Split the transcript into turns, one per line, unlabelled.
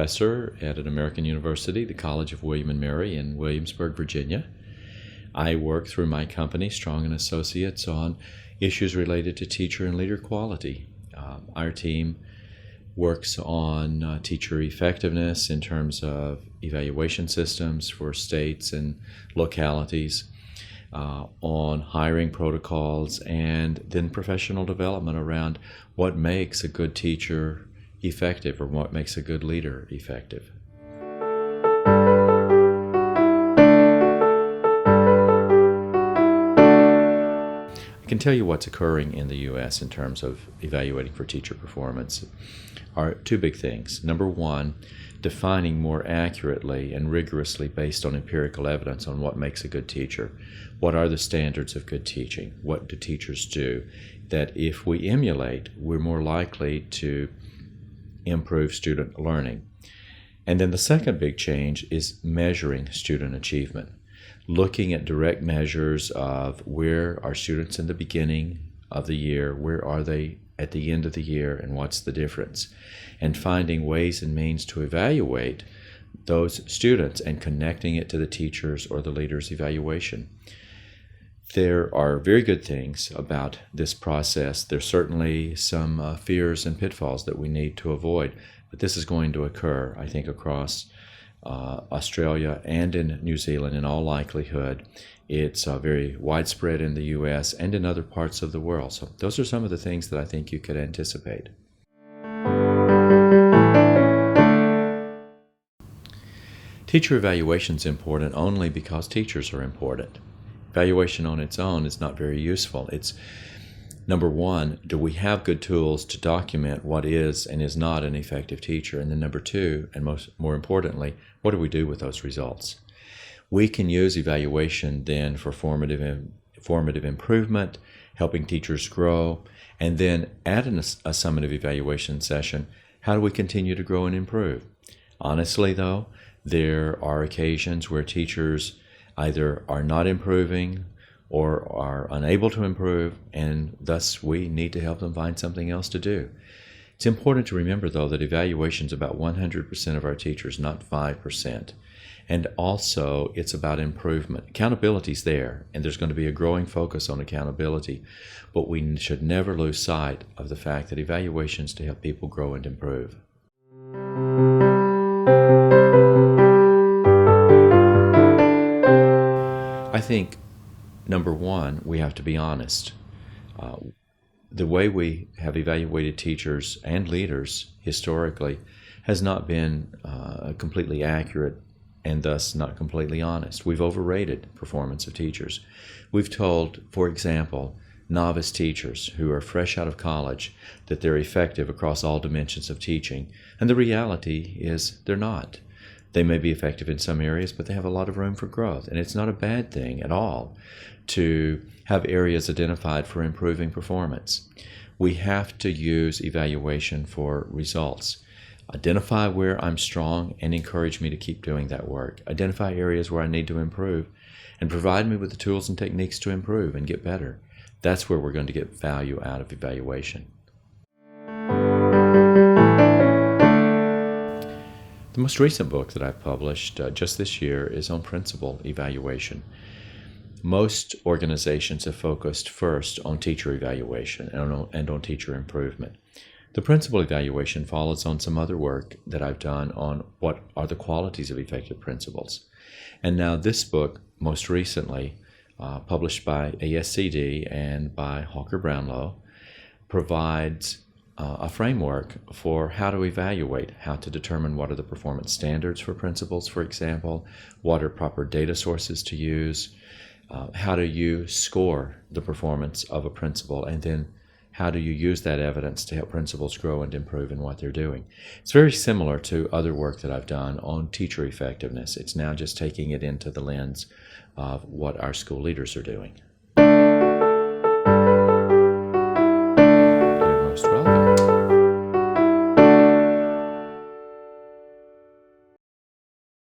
professor at an American university, the College of William and Mary in Williamsburg, Virginia. I work through my company, Strong & Associates, on issues related to teacher and leader quality. Our team works on teacher effectiveness in terms of evaluation systems for states and localities, on hiring protocols, and then professional development around what makes a good teacher effective or what makes a good leader effective. I can tell you what's occurring in the U.S. in terms of evaluating for teacher performance are two big things. Number one, defining more accurately and rigorously based on empirical evidence on what makes a good teacher. What are the standards of good teaching? What do teachers do that if we emulate, we're more likely to improve student learning? And then the second big change is measuring student achievement. Looking at direct measures of where are students in the beginning of the year, where are they at the end of the year, and what's the difference, and finding ways and means to evaluate those students and connecting it to the teacher's or the leader's evaluation. There are very good things about this process. There's certainly some fears and pitfalls that we need to avoid, but this is going to occur, I think, across Australia and in New Zealand in all likelihood. It's very widespread in the U.S. and in other parts of the world. So those are some of the things that I think you could anticipate. Teacher evaluation is important only because teachers are important. Evaluation on its own is not very useful. It's number one, do we have good tools to document what is and is not an effective teacher? And then number two, and more importantly, what do we do with those results? We can use evaluation then for formative improvement, helping teachers grow, and then at a summative evaluation session, how do we continue to grow and improve? Honestly, though, there are occasions where teachers either are not improving or are unable to improve, and thus we need to help them find something else to do. It's important to remember, though, that evaluation is about 100% of our teachers, not 5%. And also, it's about improvement. Accountability is there, and there's going to be a growing focus on accountability, but we should never lose sight of the fact that evaluation is to help people grow and improve. I think, number one, we have to be honest. The way we have evaluated teachers and leaders historically has not been completely accurate and thus not completely honest. We've overrated performance of teachers. We've told, for example, novice teachers who are fresh out of college that they're effective across all dimensions of teaching, and the reality is they're not. They may be effective in some areas, but they have a lot of room for growth, and it's not a bad thing at all to have areas identified for improving performance. We have to use evaluation for results. Identify where I'm strong and encourage me to keep doing that work. Identify areas where I need to improve and provide me with the tools and techniques to improve and get better. That's where we're going to get value out of evaluation. The most recent book that I've published just this year is on principal evaluation. Most organizations have focused first on teacher evaluation and on teacher improvement. The principal evaluation follows on some other work that I've done on what are the qualities of effective principals. And now this book, most recently published by ASCD and by Hawker Brownlow, provides a framework for how to evaluate, how to determine what are the performance standards for principals, for example, what are proper data sources to use, how do you score the performance of a principal, and then how do you use that evidence to help principals grow and improve in what they're doing. It's very similar to other work that I've done on teacher effectiveness. It's now just taking it into the lens of what our school leaders are doing.